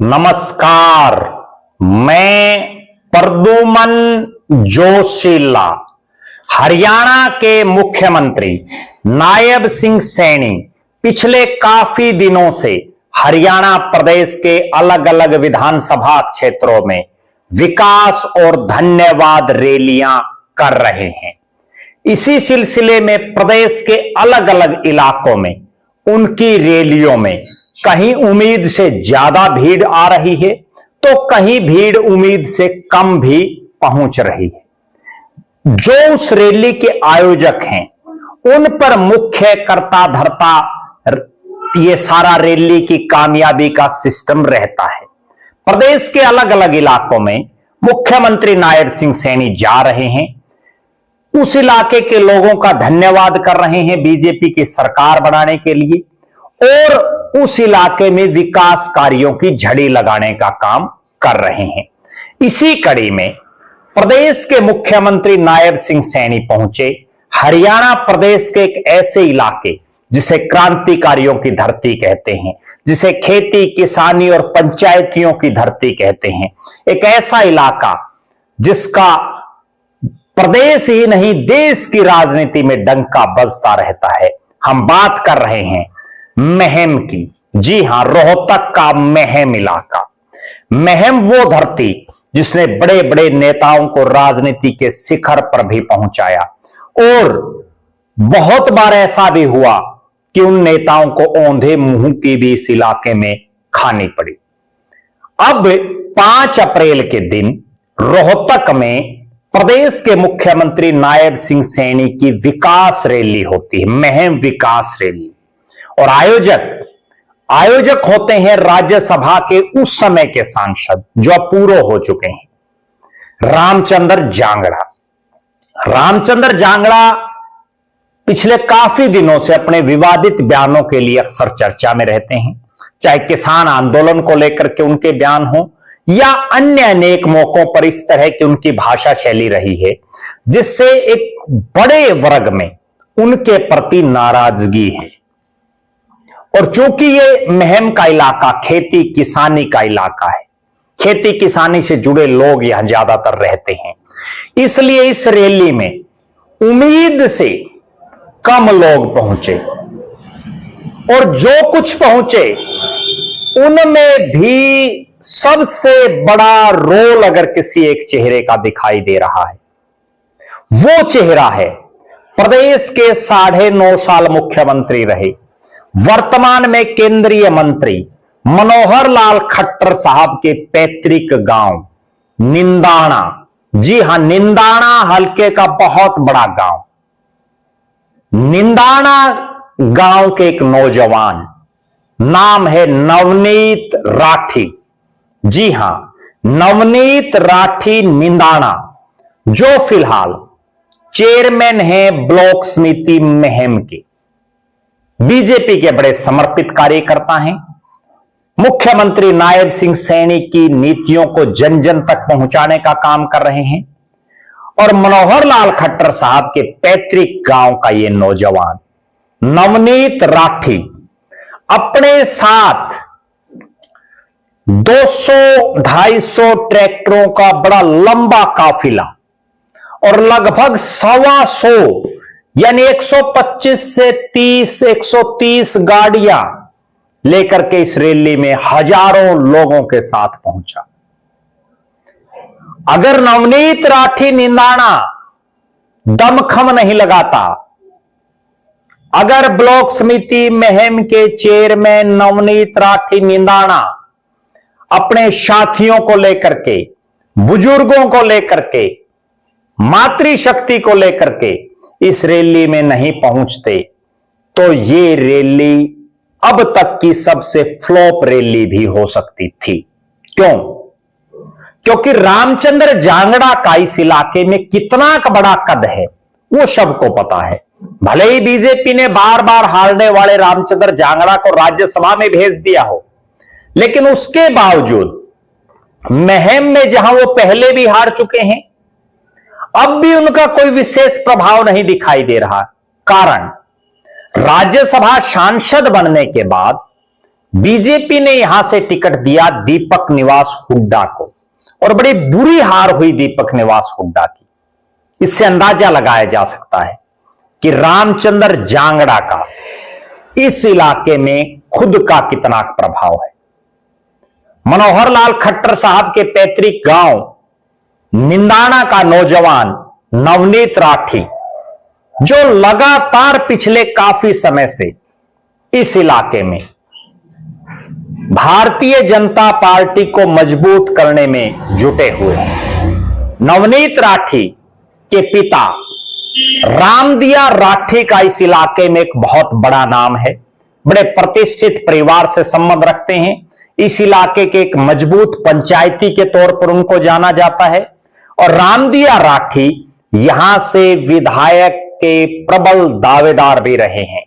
नमस्कार। मैं प्रद्युमन जोशीला हरियाणा के मुख्यमंत्री नायब सिंह सैनी पिछले काफी दिनों से हरियाणा प्रदेश के अलग अलग विधानसभा क्षेत्रों में विकास और धन्यवाद रैलियां कर रहे हैं। इसी सिलसिले में प्रदेश के अलग अलग इलाकों में उनकी रैलियों में कहीं उम्मीद से ज्यादा भीड़ आ रही है तो कहीं भीड़ उम्मीद से कम भी पहुंच रही है। जो उस रैली के आयोजक हैं उन पर मुख्य कर्ता धर्ता ये सारा रैली की कामयाबी का सिस्टम रहता है। प्रदेश के अलग अलग इलाकों में मुख्यमंत्री नायब सिंह सैनी जा रहे हैं, उस इलाके के लोगों का धन्यवाद कर रहे हैं बीजेपी की सरकार बनाने के लिए और उस इलाके में विकास कार्यों की झड़ी लगाने का काम कर रहे हैं। इसी कड़ी में प्रदेश के मुख्यमंत्री नायब सिंह सैनी पहुंचे हरियाणा प्रदेश के एक ऐसे इलाके जिसे क्रांतिकारियों की धरती कहते हैं, जिसे खेती किसानी और पंचायतियों की धरती कहते हैं। एक ऐसा इलाका जिसका प्रदेश ही नहीं देश की राजनीति में डंका बजता रहता है। हम बात कर रहे हैं महम की। जी हां, रोहतक का महम इलाका। महम वो धरती जिसने बड़े बड़े नेताओं को राजनीति के शिखर पर भी पहुंचाया और बहुत बार ऐसा भी हुआ कि उन नेताओं को औंधे मुंह की भी इस इलाके में खानी पड़ी। अब 5 अप्रैल के दिन रोहतक में प्रदेश के मुख्यमंत्री नायब सिंह सैनी की विकास रैली होती है, महम विकास रैली। और आयोजक होते हैं राज्यसभा के उस समय के सांसद जो अब पूरे हो चुके हैं, रामचंद्र जांगड़ा। रामचंद्र जांगड़ा पिछले काफी दिनों से अपने विवादित बयानों के लिए अक्सर चर्चा में रहते हैं, चाहे किसान आंदोलन को लेकर के उनके बयान हो या अन्य अनेक मौकों पर इस तरह की उनकी भाषा शैली रही है जिससे एक बड़े वर्ग में उनके प्रति नाराजगी है। और चूंकि ये महम का इलाका खेती किसानी का इलाका है, खेती किसानी से जुड़े लोग यहां ज्यादातर रहते हैं, इसलिए इस रैली में उम्मीद से कम लोग पहुंचे और जो कुछ पहुंचे उनमें भी सबसे बड़ा रोल अगर किसी एक चेहरे का दिखाई दे रहा है, वो चेहरा है प्रदेश के 9.5 साल मुख्यमंत्री रहे, वर्तमान में केंद्रीय मंत्री मनोहर लाल खट्टर साहब के पैतृक गांव निंदाना। जी हां, निंदाना हलके का बहुत बड़ा गांव। निंदाना गांव के एक नौजवान, नाम है नवनीत राठी। जी हां, नवनीत राठी निंदाना, जो फिलहाल चेयरमैन है ब्लॉक समिति महम के, बीजेपी के बड़े समर्पित कार्यकर्ता हैं। मुख्यमंत्री नायब सिंह सैनी की नीतियों को जन जन तक पहुंचाने का काम कर रहे हैं और मनोहर लाल खट्टर साहब के पैतृक गांव का यह नौजवान नवनीत राठी अपने साथ 200-250 ट्रैक्टरों का बड़ा लंबा काफिला और लगभग 125 यानी 125 से 130 गाड़ियां लेकर के इस रैली में हजारों लोगों के साथ पहुंचा। अगर नवनीत राठी निंदाना दमखम नहीं लगाता, अगर ब्लॉक समिति महम के चेयरमैन नवनीत राठी निंदाना अपने साथियों को लेकर के, बुजुर्गों को लेकर के, मातृशक्ति को लेकर के इस रैली में नहीं पहुंचते तो ये रैली अब तक की सबसे फ्लॉप रैली भी हो सकती थी। क्यों? क्योंकि रामचंद्र जांगड़ा का इस इलाके में कितना का बड़ा कद है वो सबको पता है। भले ही बीजेपी ने बार बार हारने वाले रामचंद्र जांगड़ा को राज्यसभा में भेज दिया हो, लेकिन उसके बावजूद महम में जहां वो पहले भी हार चुके हैं, अब भी उनका कोई विशेष प्रभाव नहीं दिखाई दे रहा। कारण राज्यसभा सांसद बनने के बाद बीजेपी ने यहां से टिकट दिया दीपक निवास हुड्डा को और बड़ी बुरी हार हुई दीपक निवास हुड्डा की। इससे अंदाजा लगाया जा सकता है कि रामचंद्र जांगड़ा का इस इलाके में खुद का कितना प्रभाव है। मनोहर लाल खट्टर साहब के पैतृक गांव निंदाना का नौजवान नवनीत राठी, जो लगातार पिछले काफी समय से इस इलाके में भारतीय जनता पार्टी को मजबूत करने में जुटे हुए हैं। नवनीत राठी के पिता रामदिया राठी का इस इलाके में एक बहुत बड़ा नाम है, बड़े प्रतिष्ठित परिवार से संबंध रखते हैं। इस इलाके के एक मजबूत पंचायती के तौर पर उनको जाना जाता है और रामदिया राठी यहां से विधायक के प्रबल दावेदार भी रहे हैं,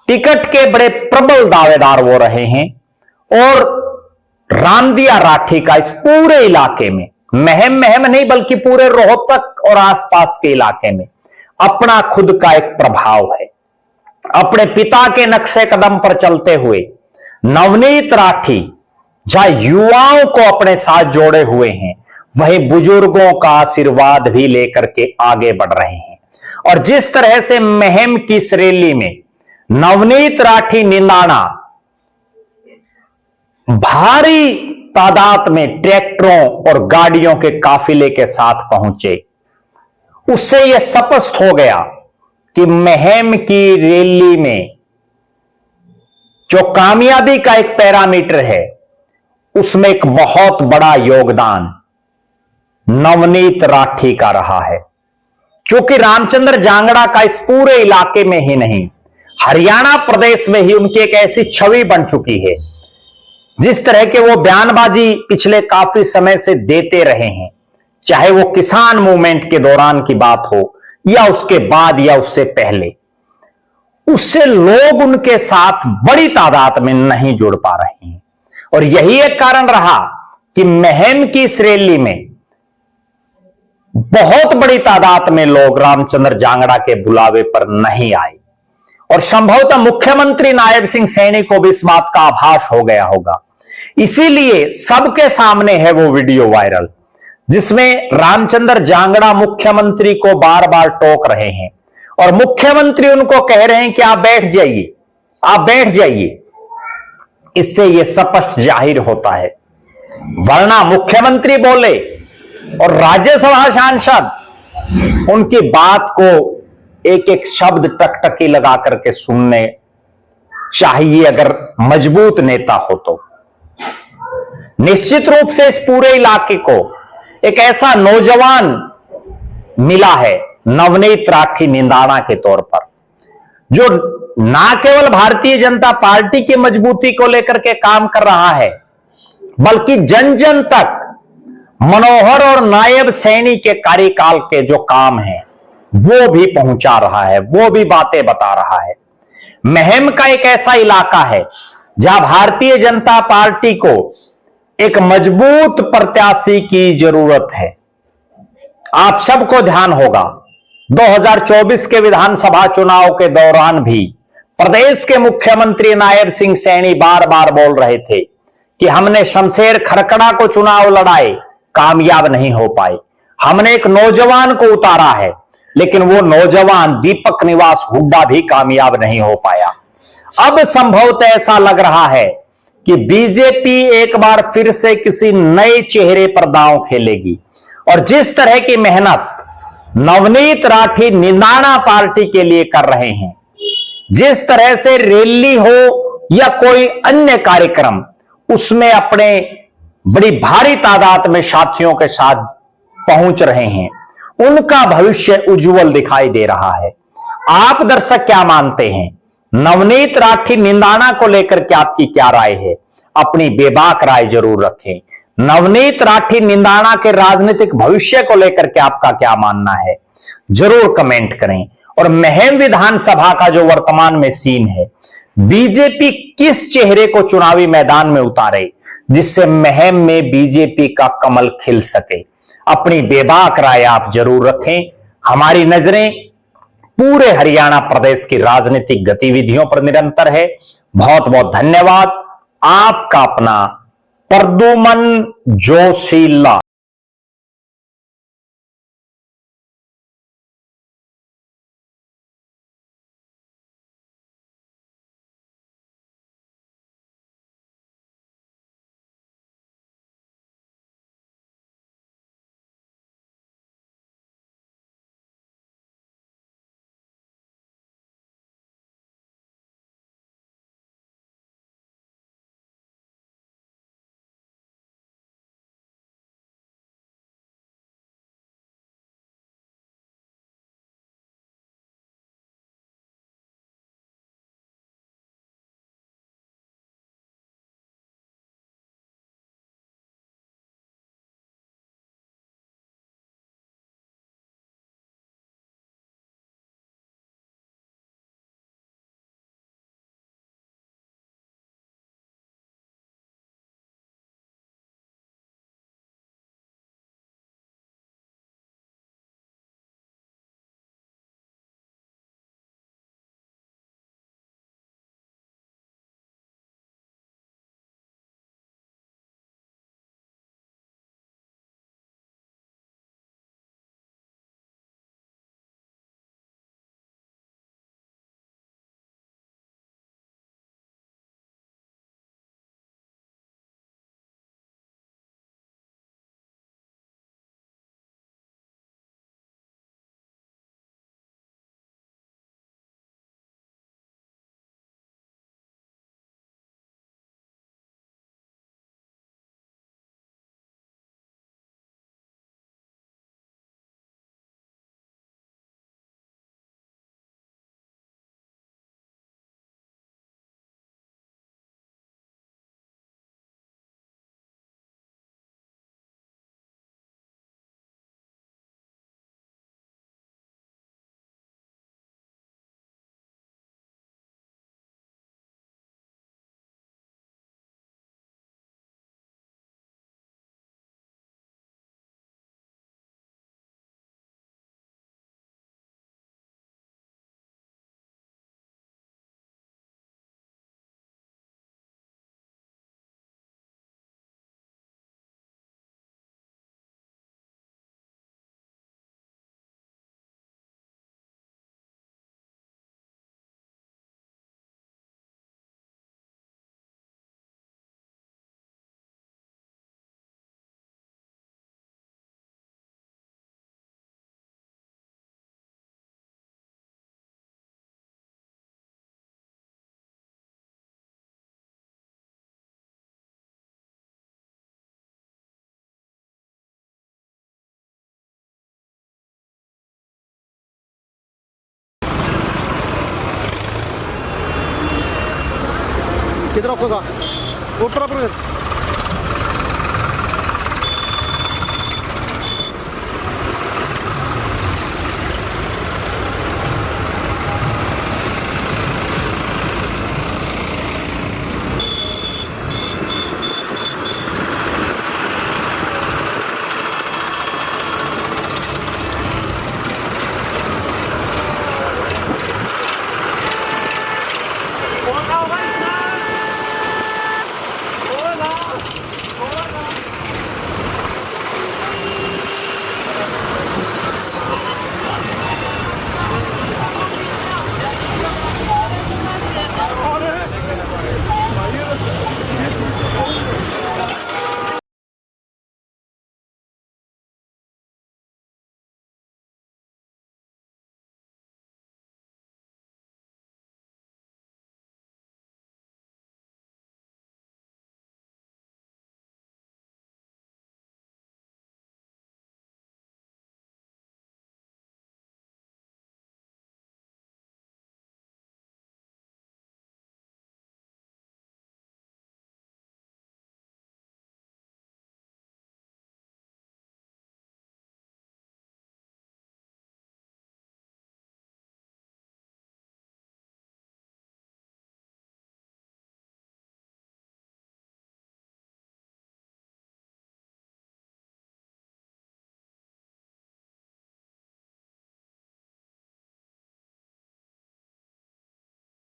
टिकट के बड़े प्रबल दावेदार वो रहे हैं। और रामदिया राठी का इस पूरे इलाके में, महम नहीं बल्कि पूरे रोहतक और आसपास के इलाके में अपना खुद का एक प्रभाव है। अपने पिता के नक्शे कदम पर चलते हुए नवनीत राठी जहां युवाओं को अपने साथ जोड़े हुए हैं, वहीं बुजुर्गों का आशीर्वाद भी लेकर के आगे बढ़ रहे हैं। और जिस तरह से महम की इस रैली में नवनीत राठी निंदाना भारी तादाद में ट्रैक्टरों और गाड़ियों के काफिले के साथ पहुंचे, उससे यह स्पष्ट हो गया कि महम की रैली में जो कामयाबी का एक पैरामीटर है, उसमें एक बहुत बड़ा योगदान नवनीत राठी का रहा है। क्योंकि रामचंद्र जांगड़ा का इस पूरे इलाके में ही नहीं, हरियाणा प्रदेश में ही उनकी एक ऐसी छवि बन चुकी है। जिस तरह के वो बयानबाजी पिछले काफी समय से देते रहे हैं, चाहे वो किसान मूवमेंट के दौरान की बात हो या उसके बाद या उससे पहले, उससे लोग उनके साथ बड़ी तादाद में नहीं जुड़ पा रहे हैं। और यही एक कारण रहा कि महम की इस रैली में बहुत बड़ी तादाद में लोग रामचंद्र जांगड़ा के बुलावे पर नहीं आए। और संभवतः मुख्यमंत्री नायब सिंह सैनी को भी इस बात का आभास हो गया होगा। इसीलिए सबके सामने है वो वीडियो वायरल, जिसमें रामचंद्र जांगड़ा मुख्यमंत्री को बार बार टोक रहे हैं और मुख्यमंत्री उनको कह रहे हैं कि आप बैठ जाइए, आप बैठ जाइए। इससे यह स्पष्ट जाहिर होता है, वरना मुख्यमंत्री बोले और राज्यसभा सांसद उनकी बात को एक एक शब्द टकटकी लगा करके सुनने चाहिए अगर मजबूत नेता हो तो। निश्चित रूप से इस पूरे इलाके को एक ऐसा नौजवान मिला है नवनीत राठी निंदाना के तौर पर, जो ना केवल भारतीय जनता पार्टी की मजबूती को लेकर के काम कर रहा है, बल्कि जन जन तक मनोहर और नायब सैनी के कार्यकाल के जो काम हैं वो भी पहुंचा रहा है, वो भी बातें बता रहा है। महम का एक ऐसा इलाका है जहां भारतीय जनता पार्टी को एक मजबूत प्रत्याशी की जरूरत है। आप सबको ध्यान होगा 2024 के विधानसभा चुनाव के दौरान भी प्रदेश के मुख्यमंत्री नायब सिंह सैनी बार बार बोल रहे थे कि हमने शमशेर खरकड़ा को चुनाव लड़ाए, कामयाब नहीं हो पाए। हमने एक नौजवान को उतारा है, लेकिन वो नौजवान दीपक निवास हुड्डा भी कामयाब नहीं हो पाया। अब संभवतः ऐसा लग रहा है कि बीजेपी एक बार फिर से किसी नए चेहरे पर दांव खेलेगी। और जिस तरह की मेहनत नवनीत राठी निंदाना पार्टी के लिए कर रहे हैं, जिस तरह से रैली हो या कोई अन्य कार्यक्रम, उसमें अपने बड़ी भारी तादाद में साथियों के साथ पहुंच रहे हैं, उनका भविष्य उज्जवल दिखाई दे रहा है। आप दर्शक क्या मानते हैं? नवनीत राठी निंदाना को लेकर के आपकी क्या राय है? अपनी बेबाक राय जरूर रखें। नवनीत राठी निंदाना के राजनीतिक भविष्य को लेकर के आपका क्या मानना है, जरूर कमेंट करें। और महम विधानसभा का जो वर्तमान में सीन है, बीजेपी किस चेहरे को चुनावी मैदान में उतारे जिससे महम में बीजेपी का कमल खिल सके? अपनी बेबाक राय आप जरूर रखें। हमारी नजरें पूरे हरियाणा प्रदेश की राजनीतिक गतिविधियों पर निरंतर है। बहुत बहुत धन्यवाद। आपका अपना प्रद्युमन जोशीला। किधर आपका ऊपर